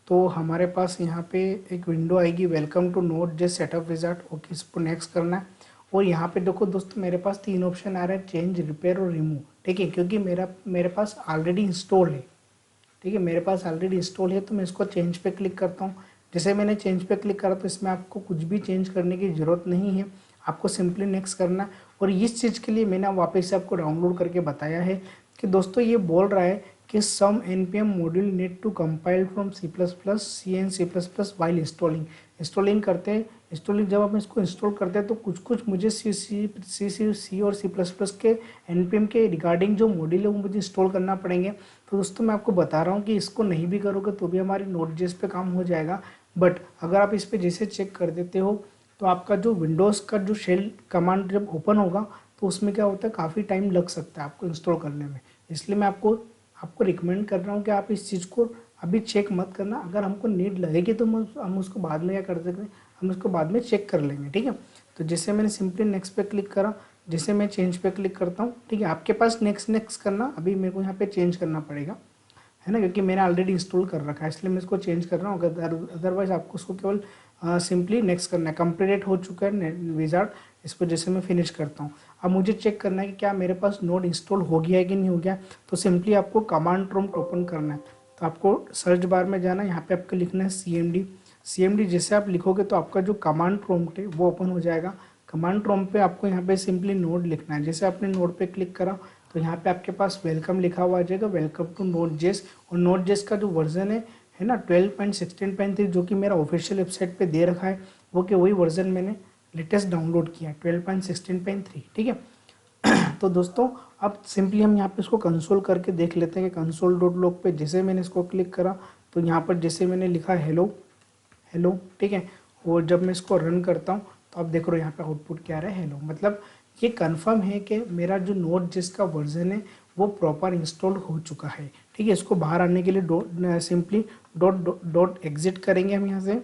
S1: तो हमारे पास यहाँ पे एक विंडो आएगी, welcome to Node JS setup wizard. Okay, इसको नेक्स्ट करना है। और यहाँ पे देखो दोस्तों मेरे पास 3 ऑप्शन आ रहे हैं, चेंज, रिपेयर और रिमूव, ठीक है। क्योंकि मेरे पास ऑलरेडी इंस्टॉल है, ठीक है, मेरे पास ऑलरेडी इंस्टॉल है तो मैं इसको चेंज पे क्लिक करता हूँ। जैसे मैंने चेंज पे क्लिक करा तो इसमें आपको कुछ भी चेंज करने की ज़रूरत नहीं है, आपको सिंपली नेक्स्ट करना है। और इस चीज़ के लिए मैंने वापस से आपको डाउनलोड करके बताया है कि दोस्तों ये बोल रहा है कि some NPM module need to compile from C++, C and C++ while installing करते हैं। इंस्टॉलिंग जब आप इसको इंस्टॉल करते हैं तो कुछ मुझे C और C++ के NPM के रिगार्डिंग जो मॉड्यूल है वो मुझे इंस्टॉल करना पड़ेंगे। तो दोस्तों मैं आपको बता रहा हूँ कि इसको नहीं भी करोगे तो भी हमारी नोट.जेएस पे काम हो जाएगा। बट अगर आप इस पर जैसे चेक कर देते हो तो आपका जो विंडोज़ का जो शेल कमांड जब ओपन होगा तो उसमें क्या होता है, काफ़ी टाइम लग सकता है आपको इंस्टॉल करने में। इसलिए मैं आपको रिकमेंड कर रहा हूँ कि आप इस चीज़ को अभी चेक मत करना। अगर हमको नीड लगेगी तो हम उसको बाद में क्या कर सकते हैं, हम उसको बाद में चेक कर लेंगे, ठीक है। तो जैसे मैंने सिंपली नेक्स्ट पे क्लिक करा, जैसे मैं चेंज पे क्लिक करता हूँ, ठीक है। आपके पास नेक्स्ट करना, अभी मेरे को यहाँ पे चेंज करना पड़ेगा, है ना, क्योंकि मैंने ऑलरेडी इंस्टॉल कर रखा है इसलिए मैं इसको चेंज कर रहा हूँ। अदरवाइज आपको उसको केवल सिंपली नेक्स्ट करना है। कंप्लीट हो चुका है विजार्ड, इसको जैसे मैं फिनिश करता हूँ। अब मुझे चेक करना है कि क्या मेरे पास नोड इंस्टॉल हो गया है कि नहीं हो गया। तो सिंपली आपको कमांड प्रॉम्प्ट ओपन करना है। तो आपको सर्च बार में जाना है, यहाँ पे आपको लिखना है CMD। जैसे आप लिखोगे तो आपका जो कमांड प्रॉम्प्ट है वो ओपन हो जाएगा। कमांड प्रॉम्प्ट पे आपको यहाँ पे सिंपली नोड लिखना है। जैसे आपने नोड पे क्लिक करा तो यहाँ पे आपके पास वेलकम लिखा हुआ आ जाएगा, वेलकम टू नोट.जेएस। और नोट.जेएस का जो वर्जन है ना 12.16.3 जो कि मेरा ऑफिशियल वेबसाइट पे दे रखा है, वो कि वही वर्जन मैंने लेटेस्ट डाउनलोड किया है 12.16.3, ठीक है। तो दोस्तों अब सिंपली हम यहाँ पे इसको कंसोल करके देख लेते हैं कि console.log पे जैसे मैंने इसको क्लिक करा तो यहाँ पर जैसे मैंने लिखा हेलो, ठीक है। और जब मैं इसको रन करता हूँ तो आप देख रहे हो यहाँ पे आउटपुट क्या आ रहा है, हेलो। मतलब ये कंफर्म है कि मेरा जो नोट.जेएस का वर्जन है वो प्रॉपर इंस्टॉल हो चुका है, ठीक है। इसको बाहर आने के लिए सिंपली डॉट एग्जिट करेंगे हम यहाँ से।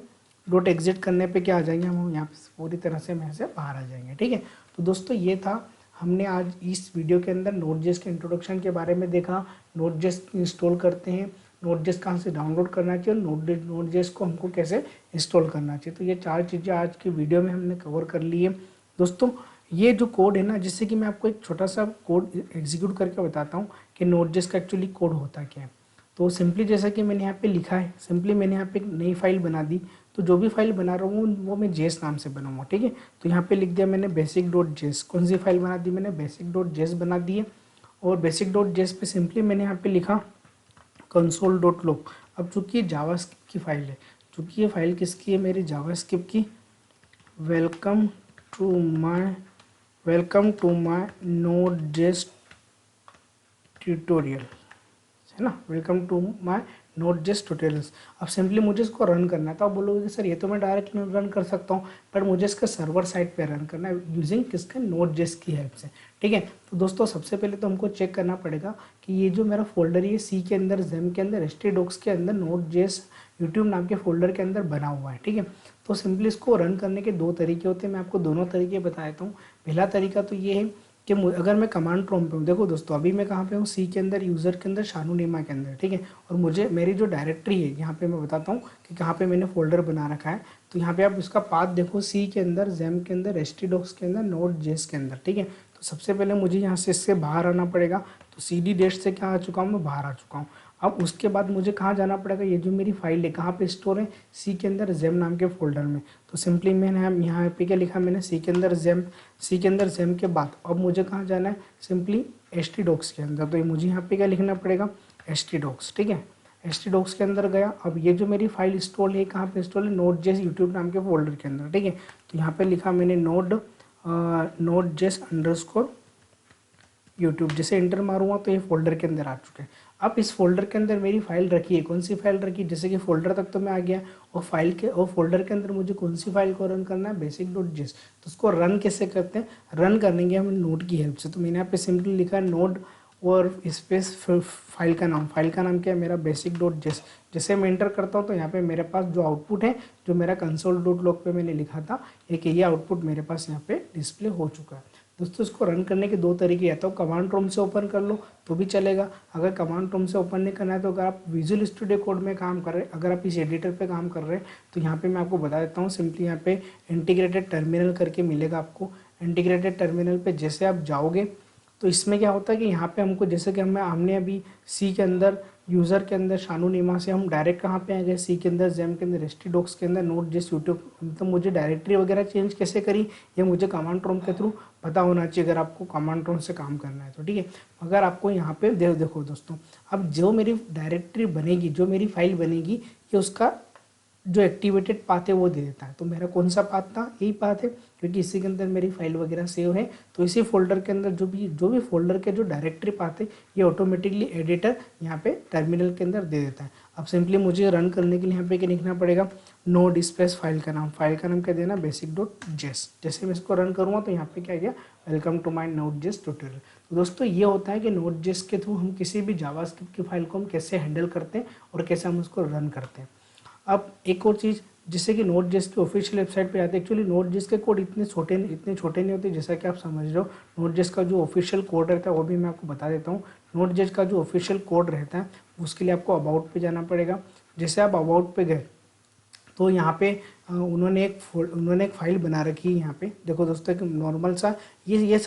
S1: डॉट एग्जिट करने पे क्या आ जाएंगे, हम यहाँ पे पूरी तरह से यहाँ से बाहर आ जाएंगे, ठीक है। तो दोस्तों ये था, हमने आज इस वीडियो के अंदर नोट.जेएस के इंट्रोडक्शन के बारे में देखा। नोट.जेएस इंस्टॉल करते हैं, नोट.जेएस कहाँ से डाउनलोड करना चाहिए और नोट.जेएस को हमको कैसे इंस्टॉल करना चाहिए। तो ये 4 चीज़ें आज की वीडियो में हमने कवर कर ली है। दोस्तों ये जो कोड है ना, जिससे कि मैं आपको एक छोटा सा कोड एग्जीक्यूट करके बताता हूँ कि नोट.जेएस का एक्चुअली कोड होता क्या है। तो सिंपली जैसा कि मैंने यहाँ पे लिखा है, सिंपली मैंने यहाँ पे एक नई फाइल बना दी। तो जो भी फाइल बना रहा हूँ वो मैं जेस नाम से बनाऊंगा, ठीक है। तो यहाँ पे लिख दिया मैंने बेसिक डॉट जेस। कौन सी फाइल बना दी मैंने, बेसिक डॉट जेस बना दी है। और बेसिक डॉट जेस पे सिंपली मैंने यहाँ पे लिखा कंसोल डॉट लॉग। अब चूंकि जावास्क्रिप्ट की फाइल है, चूंकि ये फाइल किसकी है, मेरी जावास्क्रिप्ट की, वेलकम टू माय नोड जेस ट्यूटोरियल, है ना, वेलकम टू माय नोट जेस ट्यूटोरियल्स। अब सिंपली मुझे इसको रन करना है। तो आप बोलोगे कि सर ये तो मैं डायरेक्टली रन कर सकता हूँ, पर मुझे इसका सर्वर साइड पे रन करना है यूजिंग किसका, नोट जेस की हेल्प से, ठीक है। तो दोस्तों सबसे पहले तो हमको चेक करना पड़ेगा कि ये जो मेरा फोल्डर ये सी के अंदर, जेम के अंदर, htdocs के अंदर नोट जेस यूट्यूब नाम के फोल्डर के अंदर बना हुआ है, ठीक है। तो सिंपली इसको रन करने के दो तरीके होते हैं, मैं आपको दोनों तरीके बता देता हूँ। पहला तरीका तो ये है कि अगर मैं कमांड प्रॉम्प्ट पे हूँ, देखो दोस्तों अभी मैं कहाँ पे हूँ, सी के अंदर, यूज़र के अंदर, शानू नीमा के अंदर, ठीक है। और मुझे मेरी जो डायरेक्टरी है यहाँ पे मैं बताता हूँ कि कहाँ पे मैंने फोल्डर बना रखा है। तो यहाँ पे आप इसका पाथ देखो, सी के अंदर, जेम के अंदर, htdocs के अंदर, नोट जेस के अंदर, ठीक है। तो सबसे पहले मुझे यहाँ से इससे बाहर आना पड़ेगा। तो cd डैश से क्या आ चुका हूँ, मैं बाहर आ चुका हूँ। अब उसके बाद मुझे कहाँ जाना पड़ेगा, ये जो मेरी फाइल है कहाँ पे स्टोर है, सी के अंदर, जेम नाम के फोल्डर में। तो सिंपली मैंने यहाँ पे क्या लिखा मैंने, सी के अंदर जेम, सी के अंदर जेम के बाद अब मुझे कहाँ जाना है, सिंपली htdocs के अंदर। तो ये मुझे यहाँ पे क्या लिखना पड़ेगा, htdocs, ठीक है। htdocs के अंदर गया। अब ये जो मेरी फाइल इंस्टॉल है कहाँ पे इंस्टॉल है, नोट जेस यूट्यूब नाम के फोल्डर के अंदर, ठीक है। तो यहाँ पे लिखा मैंने नोट जेस अंडरस्कोर यूट्यूब। जैसे इंटर मारूंगा तो ये फोल्डर के अंदर आ चुके हैं। अब इस फोल्डर के अंदर मेरी फाइल रखी है, कौन सी फाइल रखी है, जैसे कि फोल्डर तक तो मैं आ गया, और फाइल के और फोल्डर के अंदर मुझे कौन सी फाइल को रन करना है, बेसिक डॉट जेस। तो उसको रन कैसे करते हैं, रन करेंगे हम नोड की हेल्प से। तो मैंने यहाँ पे सिंपली लिखा है नोड और स्पेस फाइल का नाम, फाइल का नाम क्या है मेरा, बेसिक डॉट जेस। जैसे मैं एंटर करता हूँ तो यहाँ पे मेरे पास जो आउटपुट है, जो मेरा कंसोल डॉट लॉग पे मैंने लिखा था, एक ये आउटपुट मेरे पास यहाँ पे डिस्प्ले हो चुका है। दोस्तों इसको रन करने के दो तरीके, या तो कमांड प्रॉम्प्ट से ओपन कर लो तो भी चलेगा। अगर कमांड प्रॉम्प्ट से ओपन नहीं करना है तो अगर आप विजुअल स्टूडियो कोड में काम कर रहे हैं, अगर आप इस एडिटर पे काम कर रहे हैं, तो यहाँ पे मैं आपको बता देता हूँ, सिंपली यहाँ पे इंटीग्रेटेड टर्मिनल करके मिलेगा आपको। इंटीग्रेटेड टर्मिनल पे जैसे आप जाओगे तो इसमें क्या होता है कि यहाँ पे हमको, जैसे कि हमने अभी सी के अंदर, यूज़र के अंदर, शानू नीमा से हम डायरेक्ट कहाँ पे आ गए, सी के अंदर, जेम के अंदर, htdocs के अंदर, नोट जेस यूट्यूब। मतलब मुझे डायरेक्टरी वगैरह चेंज कैसे करी, ये मुझे कमांड प्रॉम्प्ट के थ्रू पता होना चाहिए, अगर आपको कमांड प्रॉम्प्ट से काम करना है तो, ठीक है। अगर आपको यहाँ पे देखो दोस्तों, अब जो मेरी डायरेक्टरी बनेगी, जो मेरी फाइल बनेगी, ये उसका जो एक्टिवेटेड पाथ है वो दे देता है। तो मेरा कौन सा पाथ था, यही पाथ है, क्योंकि इसी के अंदर मेरी फाइल वगैरह सेव है। तो इसी फोल्डर के अंदर जो भी फोल्डर के जो डायरेक्टरी पाथ है, ये ऑटोमेटिकली एडिटर यहाँ पे टर्मिनल के अंदर दे देता है। अब सिंपली मुझे रन करने के लिए यहाँ पे क्या लिखना पड़ेगा, नोड स्पेस फाइल का नाम, फाइल का नाम क्या देना, बेसिक डॉट जेस। जैसे मैं इसको रन करूँगा तो यहाँ पे क्या गया, वेलकम टू माई नोट जेस ट्यूटोरियल। तो दोस्तों ये होता है कि नोट जेस के थ्रू हम किसी भी जावास्क्रिप्ट की फाइल को हम कैसे हैंडल करते हैं और कैसे हम उसको रन करते हैं। अब एक और चीज़, जैसे कि नोट जेस की ऑफिशियल वेबसाइट पे आते हैं, एक्चुअली नोट जेस के कोड इतने छोटे नहीं होते, जैसा कि आप समझ रहे हो। नोट जेस का जो ऑफिशियल कोड रहता है वो भी मैं आपको बता देता हूँ। नोट जेस का जो ऑफिशियल कोड रहता है उसके लिए आपको अबाउट पे जाना पड़ेगा। जैसे आप अबाउट पे गए तो यहाँ पे उन्होंने एक फ़ाइल बना रखी है। यहाँ पे देखो दोस्तों, एक नॉर्मल सा ये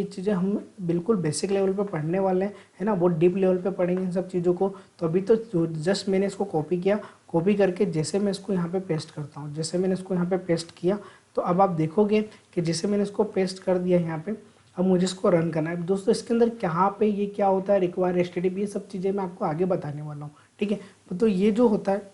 S1: चीज़ें हम बिल्कुल बेसिक लेवल पे पढ़ने वाले हैं, है ना, बहुत डीप लेवल पे पढ़ेंगे इन सब चीज़ों को। तो अभी तो जस्ट मैंने इसको कॉपी किया, कॉपी करके जैसे मैं इसको यहाँ पे पेस्ट करता हूँ, जैसे मैंने इसको यहाँ पे पेस्ट किया, तो अब आप देखोगे कि जैसे मैंने इसको पेस्ट कर दिया यहाँ पे, अब मुझे इसको रन करना है। दोस्तों इसके अंदर कहाँ पे ये क्या होता है, रिक्वायर HTTP, ये सब चीज़ें मैं आपको आगे बताने वाला हूँ, ठीक है। तो ये जो होता है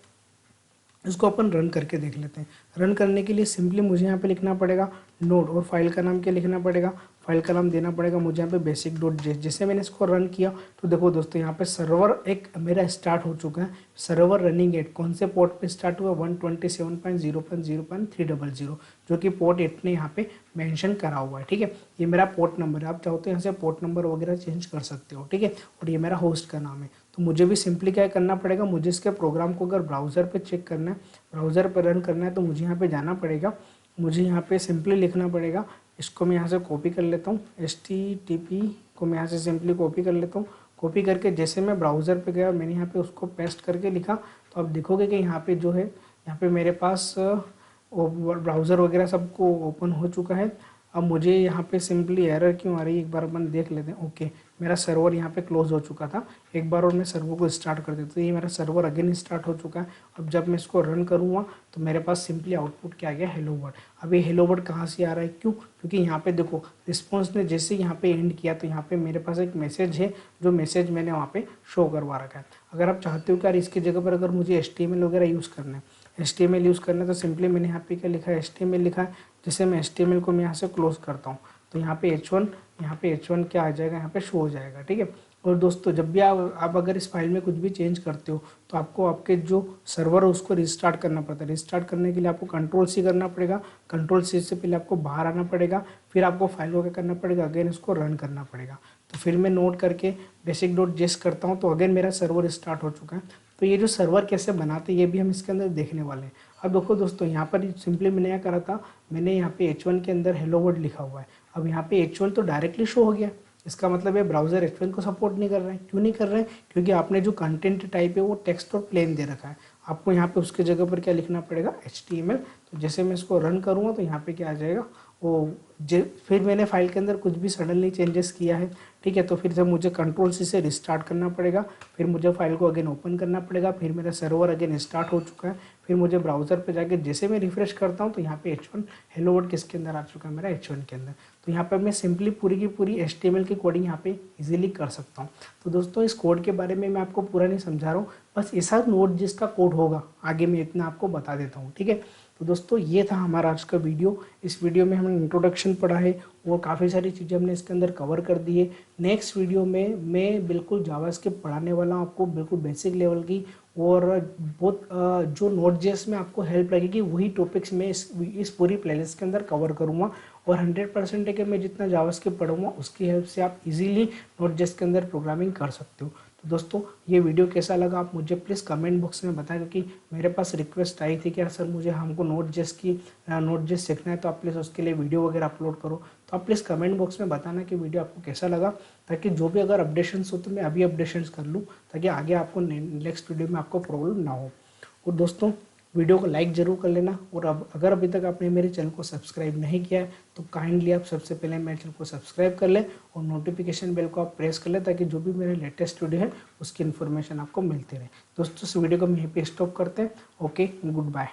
S1: इसको अपन रन करके देख लेते हैं। रन करने के लिए सिंपली मुझे यहाँ पे लिखना पड़ेगा नोड, और फाइल का नाम क्या लिखना पड़ेगा, फाइल का नाम देना पड़ेगा मुझे यहाँ पे बेसिक डॉट जेस। जैसे मैंने इसको रन किया तो देखो दोस्तों यहाँ पे सर्वर एक मेरा स्टार्ट हो चुका है। सर्वर रनिंग एट कौन से पोर्ट पे स्टार्ट हुआ, 127.0.0.300, जो कि पोर्ट 8 ने यहाँ पे मेंशन करा हुआ है, ठीक है। ये मेरा पोर्ट नंबर है, आप चाहो तो यहाँ से पोर्ट नंबर वगैरह चेंज कर सकते हो, ठीक है। और ये मेरा होस्ट का नाम है। तो मुझे भी सिंपली क्या करना पड़ेगा, मुझे इसके प्रोग्राम को अगर ब्राउज़र पे चेक करना है, ब्राउज़र पे रन करना है, तो मुझे यहाँ पे जाना पड़ेगा, मुझे यहाँ पे सिंपली लिखना पड़ेगा। इसको मैं यहाँ से कॉपी कर लेता हूँ, HTTP को मैं यहाँ से सिंपली कॉपी कर लेता हूँ। कॉपी करके जैसे मैं ब्राउज़र पे गया, मैंने यहाँ पे उसको पेस्ट करके लिखा, तो आप देखोगे कि यहाँ पे जो है, यहाँ पे मेरे पास ब्राउज़र वगैरह सबको ओपन हो चुका है। अब मुझे यहाँ पे सिंपली एरर क्यों आ रही है, एक बार अपन देख लेते हैं। ओके, मेरा सर्वर यहाँ पे क्लोज हो चुका था एक बार और मैं सर्वर को स्टार्ट कर देता, तो ये मेरा सर्वर अगेन स्टार्ट हो चुका है। अब जब मैं इसको रन करूँगा तो मेरे पास सिंपली आउटपुट क्या आ गया, हेलो वर्ल्ड। अब ये हेलो वर्ल्ड कहाँ से आ रहा है, क्यों, क्योंकि यहाँ पे देखो रिस्पॉन्स ने जैसे यहाँ पे एंड किया तो यहाँ पे मेरे पास एक मैसेज है, जो मैसेज मैंने वहाँ पे शो करवा रखा है। अगर आप चाहते हो कि यार इसकी जगह पर अगर मुझे HTML वगैरह यूज़ करना है, HTML यूज़ करना है, तो सिंपली मैंने यहाँ पे क्या लिखा है, HTML लिखा है। जैसे मैं HTML को मैं यहाँ से क्लोज करता हूँ तो यहाँ पे H1 क्या आ जाएगा, यहाँ पे शो हो जाएगा, ठीक है। और दोस्तों जब भी आप अगर इस फाइल में कुछ भी चेंज करते हो तो आपको आपके जो सर्वर है उसको रिस्टार्ट करना पड़ता है। रिस्टार्ट करने के लिए आपको Ctrl+C करना पड़ेगा। Ctrl+C से पहले आपको बाहर आना पड़ेगा, फिर आपको फाइल को क्या करना पड़ेगा, अगेन इसको रन करना पड़ेगा। तो फिर मैं नोट करके basic.js करता हूँ तो अगेन मेरा सर्वर स्टार्ट हो चुका है। तो ये जो सर्वर कैसे बनाते हैं ये भी हम इसके अंदर देखने वाले हैं। अब देखो दोस्तों यहाँ पर सिंपली मैंने क्या करा था, मैंने यहाँ पे H1 के अंदर हेलो वर्ल्ड लिखा हुआ है। अब यहाँ पे H1 तो डायरेक्टली शो हो गया, इसका मतलब है ब्राउज़र H1 को सपोर्ट नहीं कर रहे हैं। क्यों नहीं कर रहे हैं, क्योंकि आपने जो कंटेंट टाइप है वो टेक्स्ट और प्लेन दे रखा है। आपको यहाँ पे उसके जगह पर क्या लिखना पड़ेगा, HTML। तो जैसे मैं इसको रन करूँगा तो यहाँ पे क्या आ जाएगा, वो फिर मैंने फाइल के अंदर कुछ भी सडनली चेंजेस किया है, ठीक है। तो फिर से मुझे Ctrl+C से रिस्टार्ट करना पड़ेगा, फिर मुझे फाइल को अगेन ओपन करना पड़ेगा, फिर मेरा सर्वर अगेन स्टार्ट हो चुका है। फिर मुझे ब्राउज़र पे जाके जैसे मैं रिफ्रेश करता हूँ तो यहाँ पे H1 हेलो वर्ल्ड किसके अंदर आ चुका है, मेरा H1 के अंदर। तो यहाँ पर मैं सिंपली पूरी की पूरी HTML की कोडिंग यहाँ पे इजीली कर सकता हूँ। तो दोस्तों इस कोड के बारे में मैं आपको पूरा नहीं समझा रहा हूँ, बस ऐसा नोट जिसका कोड होगा आगे मैं इतना आपको बता देता हूँ, ठीक है। तो दोस्तों ये था हमारा आज का वीडियो। इस वीडियो में हमने इंट्रोडक्शन पढ़ा है और काफ़ी सारी चीज़ें हमने इसके अंदर कवर कर दी है। नेक्स्ट वीडियो में मैं बिल्कुल जावास्क्रिप्ट पढ़ाने वाला हूँ आपको, बिल्कुल बेसिक लेवल की, और बहुत जो नोट.js में आपको हेल्प लगेगी वही टॉपिक्स मैं इस पूरी प्लेलिस्ट के अंदर कवर करूँगा। और 100% है कि मैं जितना जावास्क्रिप्ट पढ़ूंगा उसकी हेल्प से आप इजीली नोट.js के अंदर प्रोग्रामिंग कर सकते हो। तो दोस्तों ये वीडियो कैसा लगा आप मुझे प्लीज़ कमेंट बॉक्स में बताएं, क्योंकि मेरे पास रिक्वेस्ट आई थी कि सर मुझे हमको नोट.js सीखना है, तो आप प्लीज़ उसके लिए वीडियो वगैरह अपलोड करो। तो आप प्लीज़ कमेंट बॉक्स में बताना कि वीडियो आपको कैसा लगा, ताकि जो भी अगर अपडेशंस हो तो मैं अभी अपडेशंस कर लूँ, ताकि आगे आपको नेक्स्ट वीडियो में आपको प्रॉब्लम ना हो। और दोस्तों वीडियो को लाइक ज़रूर कर लेना, और अब अगर अभी तक आपने मेरे चैनल को सब्सक्राइब नहीं किया है तो काइंडली आप सबसे पहले मेरे चैनल को सब्सक्राइब कर लें और नोटिफिकेशन बेल को आप प्रेस कर लें, ताकि जो भी मेरे लेटेस्ट वीडियो है उसकी इन्फॉर्मेशन आपको मिलती रहे। दोस्तों इस वीडियो को हम यहीं पे स्टॉप करते हैं। Okay, good bye.